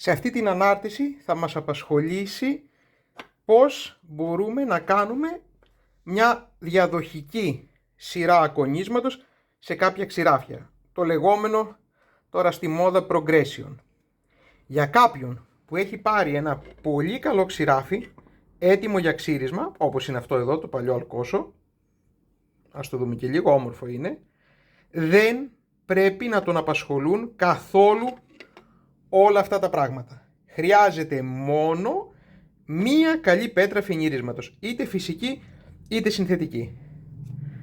Σε αυτή την ανάρτηση θα μας απασχολήσει πώς μπορούμε να κάνουμε μια διαδοχική σειρά ακονίσματος σε κάποια ξηράφια. Το λεγόμενο τώρα στη μόδα progression. Για κάποιον που έχει πάρει ένα πολύ καλό ξηράφι, έτοιμο για ξύρισμα, όπως είναι αυτό εδώ, το παλιό αλκόσο, ας το δούμε και λίγο, όμορφο είναι, δεν πρέπει να τον απασχολούν καθόλου όλα αυτά τα πράγματα. Χρειάζεται μόνο μία καλή πέτρα φινίρισματος, είτε φυσική είτε συνθετική.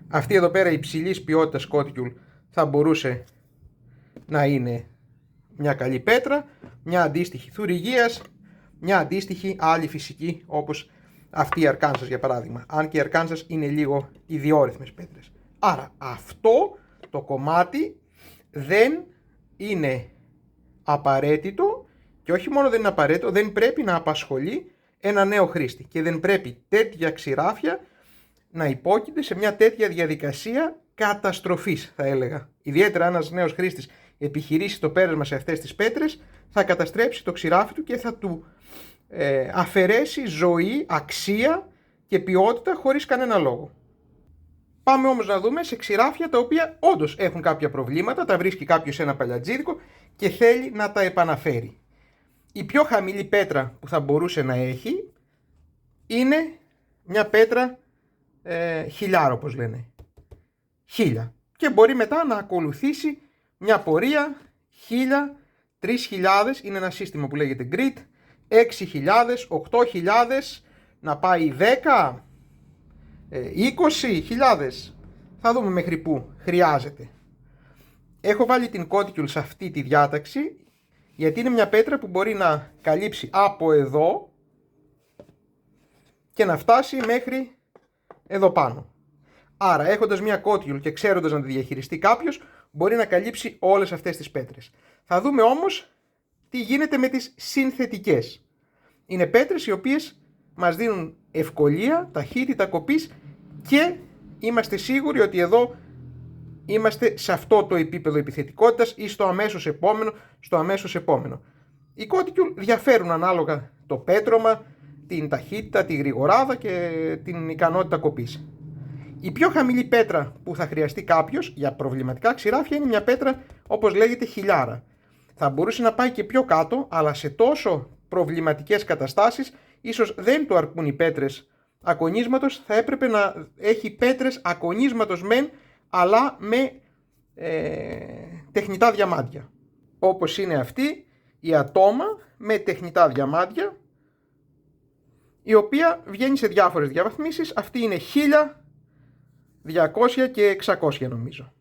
Αυτή εδώ πέρα υψηλής ποιότητας κότικιουλ θα μπορούσε να είναι μια καλή πέτρα, μια αντίστοιχη θουρηγίας, μια αντίστοιχη άλλη φυσική όπως αυτή η Αρκάνσας για παράδειγμα. Αν και η Αρκάνσας είναι λίγο ιδιόρυθμες πέτρες. Άρα αυτό το κομμάτι δεν είναι απαραίτητο και όχι μόνο δεν είναι απαραίτητο, δεν πρέπει να απασχολεί ένα νέο χρήστη και δεν πρέπει τέτοια ξηράφια να υπόκειται σε μια τέτοια διαδικασία καταστροφής, θα έλεγα. Ιδιαίτερα ένας νέος χρήστης επιχειρήσει το πέρασμα σε αυτές τις πέτρες, θα καταστρέψει το ξηράφι του και θα του αφαιρέσει ζωή, αξία και ποιότητα χωρίς κανένα λόγο. Πάμε όμως να δούμε σε ξηράφια τα οποία όντως έχουν κάποια προβλήματα, τα βρίσκει κάποιος σε ένα παλιατζίδικο και θέλει να τα επαναφέρει. Η πιο χαμηλή πέτρα που θα μπορούσε να έχει είναι μια πέτρα χιλιάρο, όπως λένε. 1000. Και μπορεί μετά να ακολουθήσει μια πορεία 1000, 3000, είναι ένα σύστημα που λέγεται grid, 6000, 8000, να πάει 10, 20.000. Θα δούμε μέχρι που χρειάζεται. Έχω βάλει την κότικιουλ σε αυτή τη διάταξη γιατί είναι μια πέτρα που μπορεί να καλύψει από εδώ και να φτάσει μέχρι εδώ πάνω. Άρα έχοντας μια κότικιουλ και ξέροντας να τη διαχειριστεί κάποιος, μπορεί να καλύψει όλες αυτές τις πέτρες. Θα δούμε όμως τι γίνεται με τις συνθετικές. Είναι πέτρες οι οποίες μας δίνουν ευκολία, ταχύτητα κοπής και είμαστε σίγουροι ότι εδώ είμαστε σε αυτό το επίπεδο επιθετικότητας ή στο αμέσως επόμενο. Οι κότικιουλ διαφέρουν ανάλογα το πέτρωμα, την ταχύτητα, τη γρηγοράδα και την ικανότητα κοπής. Η πιο χαμηλή πέτρα που θα χρειαστεί κάποιος για προβληματικά ξηράφια είναι μια πέτρα όπως λέγεται χιλιάρα. Θα μπορούσε να πάει και πιο κάτω, αλλά σε τόσο προβληματικές καταστάσεις ίσως δεν του αρκούν οι πέτρες ακονίσματος, θα έπρεπε να έχει πέτρες ακονίσματος μεν, αλλά με τεχνητά διαμάντια. Όπως είναι αυτή η ατόμα με τεχνητά διαμάντια, η οποία βγαίνει σε διάφορες διαβαθμίσεις. Αυτή είναι 1000, 200 και 600 νομίζω.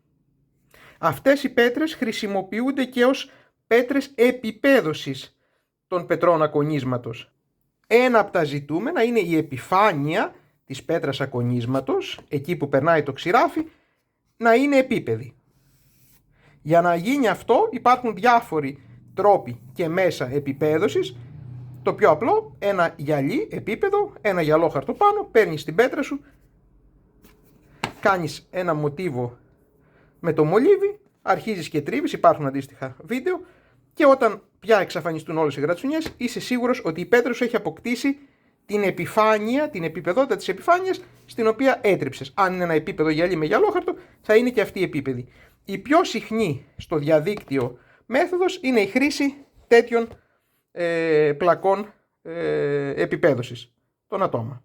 Αυτές οι πέτρες χρησιμοποιούνται και ως πέτρες επιπέδωσης των πετρών ακονίσματος. Ένα από τα ζητούμενα είναι η επιφάνεια της πέτρας ακονίσματος, εκεί που περνάει το ξηράφι, να είναι επίπεδη. Για να γίνει αυτό υπάρχουν διάφοροι τρόποι και μέσα επιπέδωσης. Το πιο απλό, ένα γυαλί επίπεδο, ένα γυαλόχαρτο πάνω, παίρνεις την πέτρα σου, κάνεις ένα μοτίβο με το μολύβι, αρχίζεις και τρίβεις, υπάρχουν αντίστοιχα βίντεο, και όταν πια εξαφανιστούν όλες οι γρατσουνιές, είσαι σίγουρος ότι η πέτρα σου έχει αποκτήσει την επιφάνεια, την επιπεδότητα της επιφάνειας στην οποία έτριψες. Αν είναι ένα επίπεδο γυαλί με γυαλόχαρτο, θα είναι και αυτή η επίπεδη. Η πιο συχνή στο διαδίκτυο μέθοδος είναι η χρήση τέτοιων πλακών επιπέδωσης, των ατόμα.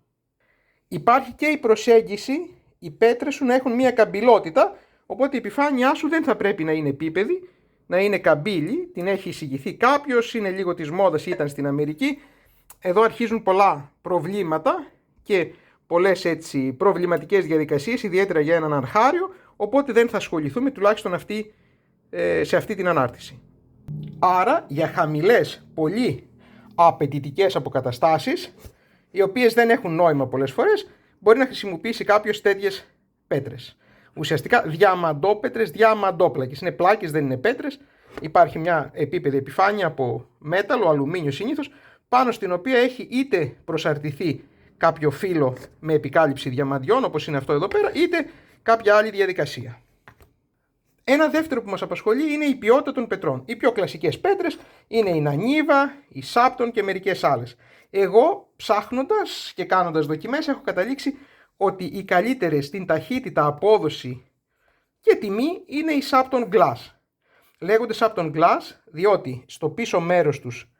Υπάρχει και η προσέγγιση οι πέτρες σου να έχουν μια καμπυλότητα, οπότε η επιφάνειά σου δεν θα πρέπει να είναι επίπεδη, να είναι καμπύλη, την έχει εισηγηθεί κάποιος, είναι λίγο της μόδας, ήταν στην Αμερική. Εδώ αρχίζουν πολλά προβλήματα και πολλές έτσι προβληματικές διαδικασίες, ιδιαίτερα για έναν αρχάριο, οπότε δεν θα ασχοληθούμε τουλάχιστον σε αυτή την ανάρτηση. Άρα για χαμηλές, πολύ απαιτητικές αποκαταστάσεις, οι οποίες δεν έχουν νόημα πολλές φορές, μπορεί να χρησιμοποιήσει κάποιος τέτοιες πέτρες. Ουσιαστικά διαμαντόπέτρες, διαμαντόπλακες. Είναι πλάκες, δεν είναι πέτρες. Υπάρχει μια επίπεδη επιφάνεια από μέταλλο, αλουμίνιο συνήθως, πάνω στην οποία έχει είτε προσαρτηθεί κάποιο φύλλο με επικάλυψη διαμαντιών, όπως είναι αυτό εδώ πέρα, είτε κάποια άλλη διαδικασία. Ένα δεύτερο που μας απασχολεί είναι η ποιότητα των πετρών. Οι πιο κλασικές πέτρες είναι η Νανίβα, η Σάπτον και μερικές άλλες. Εγώ ψάχνοντας και κάνοντας δοκιμές έχω καταλήξει ότι οι καλύτερες στην ταχύτητα, απόδοση και τιμή είναι οι Σάπτον Glass. Λέγονται Σάπτον Glass διότι στο πίσω μέρος τους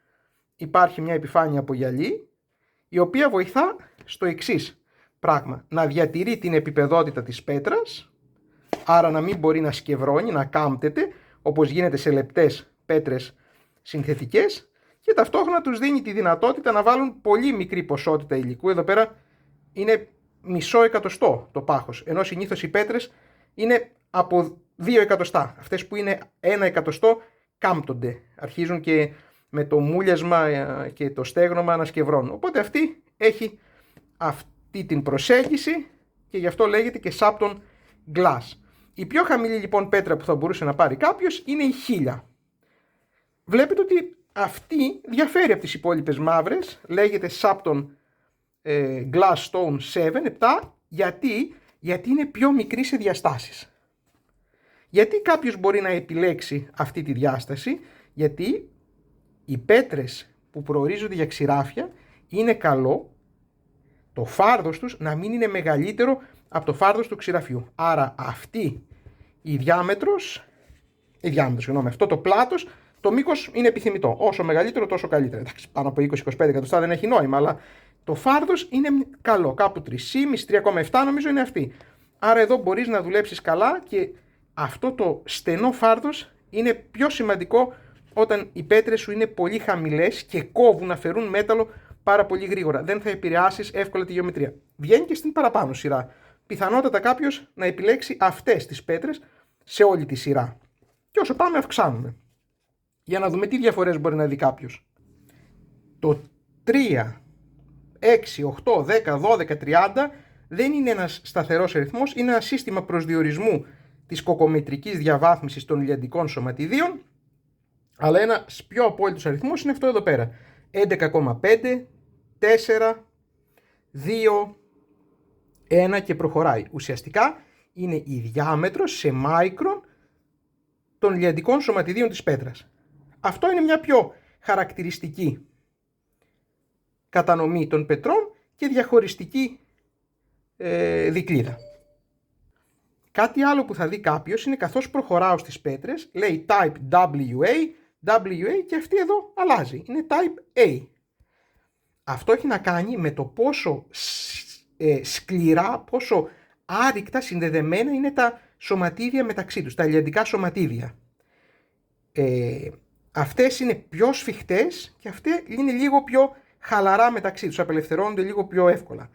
υπάρχει μια επιφάνεια από γυαλί, η οποία βοηθά στο εξής πράγμα: να διατηρεί την επιπεδότητα της πέτρας, άρα να μην μπορεί να σκευρώνει, να κάμπτεται όπως γίνεται σε λεπτές πέτρες συνθετικές, και ταυτόχρονα τους δίνει τη δυνατότητα να βάλουν πολύ μικρή ποσότητα υλικού. Εδώ πέρα είναι μισό εκατοστό το πάχος, ενώ συνήθως οι πέτρες είναι από 2 εκατοστά. Αυτές που είναι 1 εκατοστό κάμπτονται, αρχίζουν και με το μούλιασμα και το στέγνομα να σκευρώνουν. Οπότε αυτή έχει αυτή την προσέγγιση και γι' αυτό λέγεται και Σάπτον Glass. Η πιο χαμηλή λοιπόν πέτρα που θα μπορούσε να πάρει κάποιος είναι η 1000. Βλέπετε ότι αυτή διαφέρει από τις υπόλοιπες μαύρες, λέγεται Sharpton Glass Stone 7, γιατί είναι πιο μικρή σε διαστάσεις. Γιατί κάποιος μπορεί να επιλέξει αυτή τη διάσταση? Γιατί οι πέτρες που προορίζονται για ξηράφια είναι καλό το φάρδος τους να μην είναι μεγαλύτερο από το φάρδος του ξηραφιού. Άρα αυτή αυτό το πλάτος, το μήκος είναι επιθυμητό. Όσο μεγαλύτερο τόσο καλύτερα. Εντάξει, πάνω από 20-25 εκατοστά δεν έχει νόημα, αλλά το φάρδος είναι καλό. Κάπου 3,5-3,7 νομίζω είναι αυτή. Άρα εδώ μπορείς να δουλέψεις καλά και αυτό το στενό φάρδος είναι πιο σημαντικό όταν οι πέτρες σου είναι πολύ χαμηλές και κόβουν, αφαιρούν μέταλλο πάρα πολύ γρήγορα. Δεν θα επηρεάσεις εύκολα τη γεωμετρία. Βγαίνει και στην παραπάνω σειρά. Πιθανότατα κάποιος να επιλέξει αυτές τις πέτρες σε όλη τη σειρά. Και όσο πάμε αυξάνουμε. Για να δούμε τι διαφορές μπορεί να δει κάποιος. Το 3, 6, 8, 10, 12, 30 δεν είναι ένας σταθερός αριθμός, είναι ένα σύστημα προσδιορισμού της κοκομετρικής διαβάθμισης των ηλιαντικών σωματιδίων, αλλά ένας πιο απόλυτος αριθμός είναι αυτό εδώ πέρα. 11,5, 4, 2, 1 και προχωράει. Ουσιαστικά είναι η διάμετρος σε μάικρον των ηλιαντικών σωματιδίων της πέτρας. Αυτό είναι μια πιο χαρακτηριστική κατανομή των πετρών και διαχωριστική δικλείδα. Κάτι άλλο που θα δει κάποιος είναι καθώς προχωράω στις πέτρες, λέει type WA και αυτή εδώ αλλάζει, είναι type A. Αυτό έχει να κάνει με το πόσο σκληρά, πόσο άρρηκτα συνδεδεμένα είναι τα σωματίδια μεταξύ τους, τα ηλιαντικά σωματίδια. Αυτές είναι πιο σφιχτές και αυτές είναι λίγο πιο χαλαρά μεταξύ τους, απελευθερώνονται λίγο πιο εύκολα.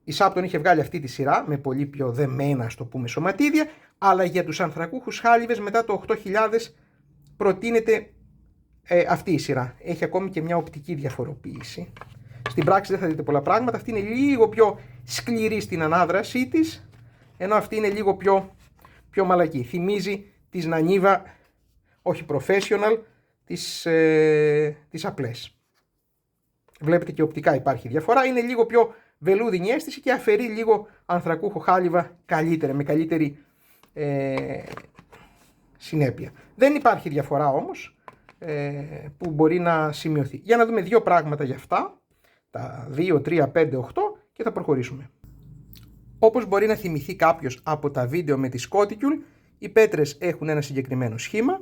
Η Σάπτον είχε βγάλει αυτή τη σειρά με πολύ πιο δεμένα, στο πούμε, σωματίδια, αλλά για τους ανθρακούχους χάλιβες μετά το 8000 προτείνεται αυτή η σειρά. Έχει ακόμη και μια οπτική διαφοροποίηση. Στην πράξη δεν θα δείτε πολλά πράγματα. Αυτή είναι λίγο πιο σκληρή στην ανάδρασή της, ενώ αυτή είναι λίγο πιο μαλακή. Θυμίζει τις Νανίβα, όχι professional, τις απλές. Βλέπετε και οπτικά υπάρχει διαφορά. Είναι λίγο πιο βελούδινη αίσθηση και αφαιρεί λίγο ανθρακούχο χάλιβα καλύτερα, με καλύτερη συνέπεια. Δεν υπάρχει διαφορά όμως που μπορεί να σημειωθεί. Για να δούμε δύο πράγματα για αυτά. Τα 2, 3, 5, 8 και θα προχωρήσουμε. Όπως μπορεί να θυμηθεί κάποιος από τα βίντεο με τη Scotticule, οι πέτρες έχουν ένα συγκεκριμένο σχήμα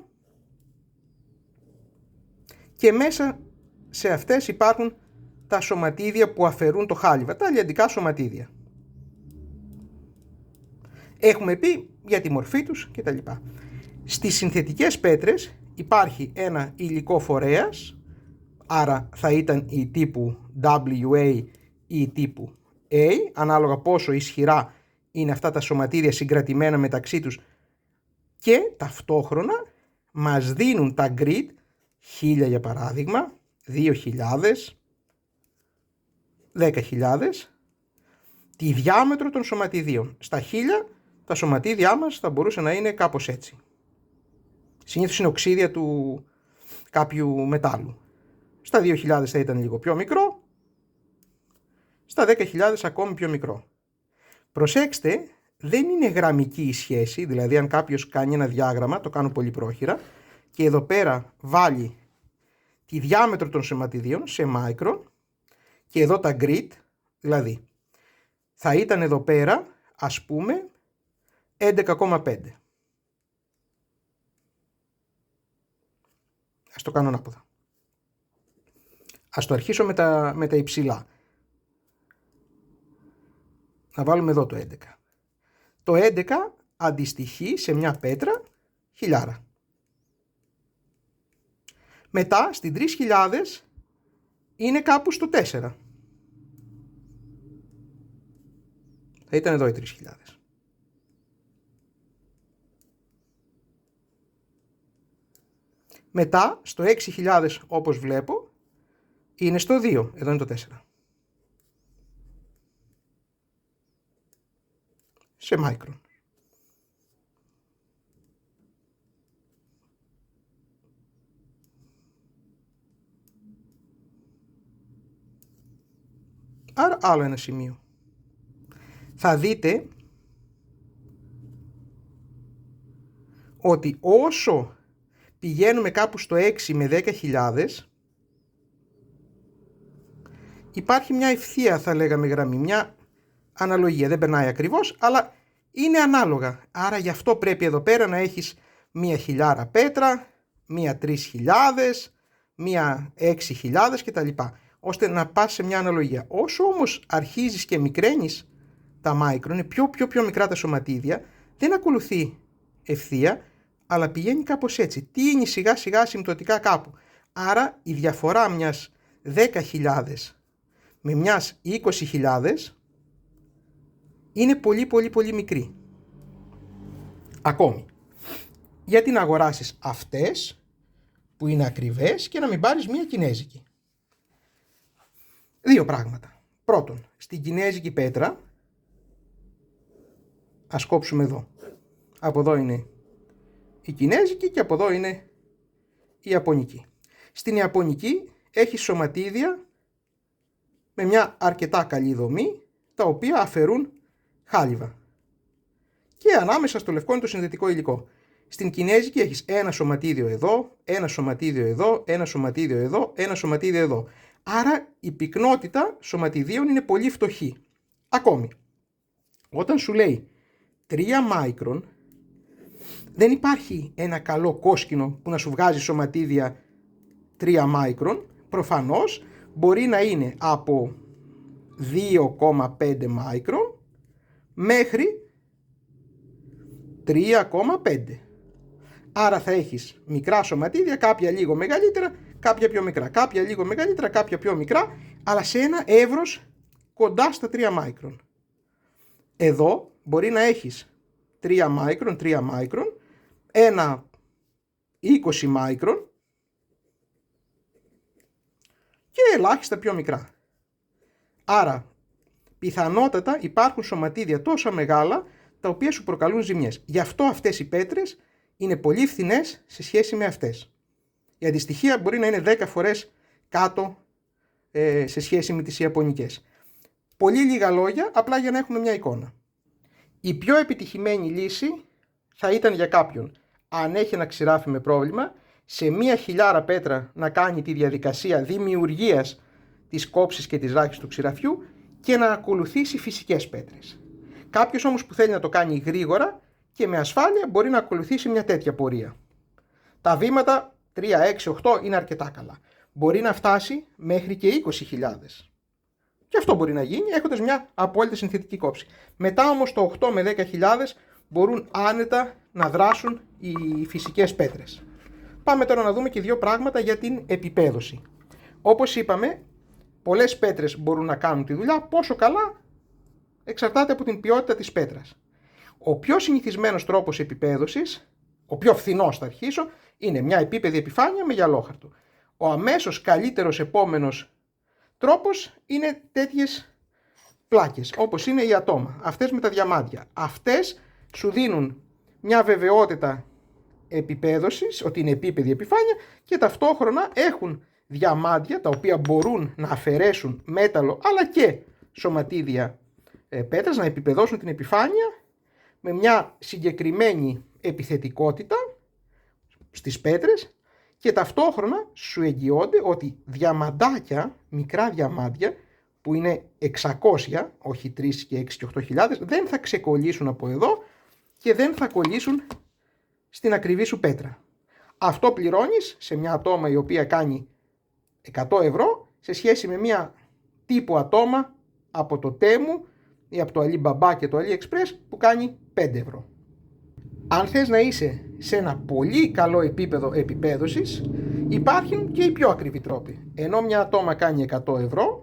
και μέσα σε αυτές υπάρχουν τα σωματίδια που αφαιρούν το χάλιβα, τα ηλιαντικά σωματίδια. Έχουμε πει για τη μορφή τους κτλ. Στις συνθετικές πέτρες υπάρχει ένα υλικό φορέας, άρα θα ήταν η τύπου WA ή τύπου A, ανάλογα πόσο ισχυρά είναι αυτά τα σωματίδια συγκρατημένα μεταξύ τους, και ταυτόχρονα μας δίνουν τα grid 1000 για παράδειγμα, 2000, 10.000, τη διάμετρο των σωματιδίων. Στα 1000 τα σωματίδια μας θα μπορούσε να είναι κάπως έτσι. Συνήθως είναι οξύδια του κάποιου μετάλλου. Στα 2.000 θα ήταν λίγο πιο μικρό, στα 10.000 ακόμη πιο μικρό. Προσέξτε, δεν είναι γραμμική η σχέση, δηλαδή αν κάποιος κάνει ένα διάγραμμα, το κάνω πολύ πρόχειρα, και εδώ πέρα βάλει τη διάμετρο των σωματιδίων σε μάικρον και εδώ τα grid, δηλαδή θα ήταν εδώ πέρα ας πούμε 11,5. Ας το κάνω ανάποδα. Ας το αρχίσω με τα υψηλά. Να βάλουμε εδώ το 11. Το 11 αντιστοιχεί σε μια πέτρα 1000. Μετά στην 3000 είναι κάπου στο 4. Θα ήταν εδώ οι 3000. Μετά στο 6000 όπως βλέπω είναι στο 2. Εδώ είναι το 4. Σε μάικρον. Άρα άλλο ένα σημείο. Θα δείτε ότι όσο πηγαίνουμε κάπου στο 6 με 10.000 υπάρχει μια ευθεία, θα λέγαμε, γραμμή, μια αναλογία. Δεν περνάει ακριβώς, αλλά είναι ανάλογα. Άρα γι' αυτό πρέπει εδώ πέρα να έχεις μία 1000 πέτρα, μία 3.000, μία 6.000 κτλ. Ώστε να πας σε μια αναλογία. Όσο όμως αρχίζεις και μικραίνεις τα μάικρον, είναι πιο μικρά τα σωματίδια, δεν ακολουθεί ευθεία, αλλά πηγαίνει κάπως έτσι. Τίνει σιγά σιγά συμπτωτικά κάπου. Άρα η διαφορά μιας 10.000 με μιας 20.000 είναι πολύ μικρή. Ακόμη, γιατί να αγοράσεις αυτές που είναι ακριβές και να μην πάρεις μια κινέζικη. Δύο πράγματα. Πρώτον, στην κινέζικη πέτρα, ας κόψουμε εδώ. Από εδώ είναι η κινέζικη και από εδώ είναι η ιαπωνική. Στην ιαπωνική έχει σωματίδια με μια αρκετά καλή δομή, τα οποία αφαιρούν χάλιβα. Και ανάμεσα στο λευκό είναι το συνδετικό υλικό. Στην κινέζικη έχεις ένα σωματίδιο εδώ, ένα σωματίδιο εδώ, ένα σωματίδιο εδώ, ένα σωματίδιο εδώ. Άρα η πυκνότητα σωματιδίων είναι πολύ φτωχή. Ακόμη, όταν σου λέει 3 μάικρον, δεν υπάρχει ένα καλό κόσκινο που να σου βγάζει σωματίδια 3 μάικρον. Προφανώς μπορεί να είναι από 2,5 μάικρον μέχρι 3,5. Άρα θα έχεις μικρά σωματίδια, κάποια λίγο μεγαλύτερα, κάποια πιο μικρά, κάποια λίγο μεγαλύτερα, κάποια πιο μικρά, αλλά σε ένα εύρος κοντά στα 3 μάικρον. Εδώ μπορεί να έχεις 3 μάικρον, ένα 20 μάικρον και ελάχιστα πιο μικρά. Άρα πιθανότατα υπάρχουν σωματίδια τόσο μεγάλα τα οποία σου προκαλούν ζημιές. Γι' αυτό αυτές οι πέτρες είναι πολύ φθηνές σε σχέση με αυτές. Η αντιστοιχεία μπορεί να είναι 10 φορές κάτω σε σχέση με τις ιαπωνικές. Πολύ λίγα λόγια, απλά για να έχουμε μια εικόνα. Η πιο επιτυχημένη λύση θα ήταν για κάποιον, αν έχει ένα ξηράφι με πρόβλημα, σε μία 1000 πέτρα να κάνει τη διαδικασία δημιουργίας της κόψης και της ράχης του ξηραφιού και να ακολουθήσει φυσικές πέτρες. Κάποιος όμως που θέλει να το κάνει γρήγορα και με ασφάλεια μπορεί να ακολουθήσει μια τέτοια πορεία. Τα βήματα 3, 6, 8 είναι αρκετά καλά. Μπορεί να φτάσει μέχρι και 20.000. Και αυτό μπορεί να γίνει έχοντας μια απόλυτα συνθετική κόψη. Μετά όμως το 8 με 10.000 μπορούν άνετα να δράσουν οι φυσικές πέτρες. Πάμε τώρα να δούμε και δύο πράγματα για την επιπέδωση. Όπως είπαμε, πολλές πέτρες μπορούν να κάνουν τη δουλειά, πόσο καλά εξαρτάται από την ποιότητα της πέτρας. Ο πιο συνηθισμένος τρόπος επιπέδωσης, ο πιο φθηνός θα αρχίσω, είναι μια επίπεδη επιφάνεια με γυαλόχαρτο. Ο αμέσως καλύτερος επόμενος τρόπος είναι τέτοιες πλάκες, όπως είναι η ατόμα, αυτές με τα διαμάντια. Αυτές σου δίνουν μια βεβαιότητα επιπέδωσης, ότι είναι επίπεδη επιφάνεια και ταυτόχρονα έχουν διαμάντια τα οποία μπορούν να αφαιρέσουν μέταλλο αλλά και σωματίδια πέτρας, να επιπεδώσουν την επιφάνεια με μια συγκεκριμένη επιθετικότητα στις πέτρες και ταυτόχρονα σου εγγυώνται ότι διαμαντάκια, μικρά διαμάντια που είναι 600, όχι 3 και 6 και 8.000, δεν θα ξεκολλήσουν από εδώ και δεν θα κολλήσουν στην ακριβή σου πέτρα. Αυτό πληρώνεις σε μια ατόμα η οποία κάνει 100 ευρώ σε σχέση με μια τύπου ατόμα από το Temu ή από το Alibaba και το AliExpress που κάνει 5 ευρώ. Αν θες να είσαι σε ένα πολύ καλό επίπεδο επιπέδωσης, υπάρχουν και οι πιο ακριβοί τρόποι. Ενώ μια ατόμα κάνει 100 ευρώ,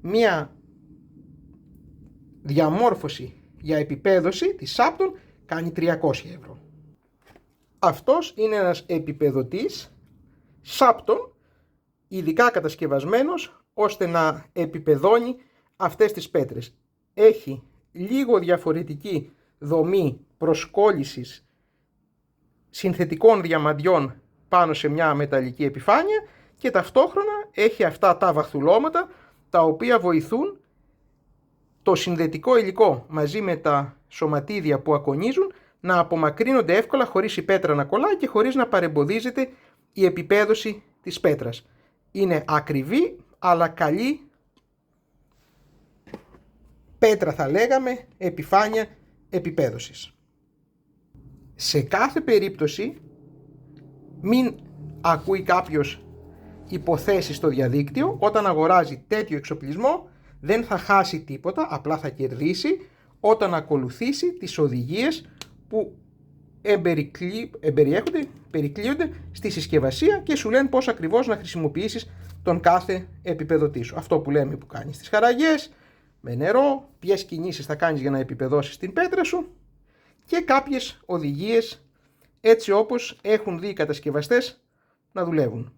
μια διαμόρφωση για επιπέδωση της Sharpton κάνει 300 ευρώ. Αυτός είναι ένας επιπεδωτής Sharpton, ειδικά κατασκευασμένος ώστε να επιπεδώνει αυτές τις πέτρες. Έχει λίγο διαφορετική δομή προσκόλλησης συνθετικών διαμαντιών πάνω σε μια μεταλλική επιφάνεια και ταυτόχρονα έχει αυτά τα βαχθουλώματα τα οποία βοηθούν το συνδετικό υλικό μαζί με τα σωματίδια που ακονίζουν να απομακρύνονται εύκολα χωρίς η πέτρα να κολλάει και χωρίς να παρεμποδίζεται η επιπέδωση της πέτρας. Είναι ακριβή αλλά καλή πέτρα, θα λέγαμε, επιφάνεια επιπέδωσης. Σε κάθε περίπτωση μην ακούει κάποιος υποθέσεις στο διαδίκτυο. Όταν αγοράζει τέτοιο εξοπλισμό δεν θα χάσει τίποτα, απλά θα κερδίσει όταν ακολουθήσει τις οδηγίες που περικλείονται στη συσκευασία και σου λένε πώς ακριβώς να χρησιμοποιήσεις τον κάθε επιπεδωτή σου. Αυτό που λέμε που κάνεις τις χαραγές, με νερό, ποιες κινήσεις θα κάνεις για να επιπεδώσεις την πέτρα σου και κάποιες οδηγίες έτσι όπως έχουν δει οι κατασκευαστές να δουλεύουν.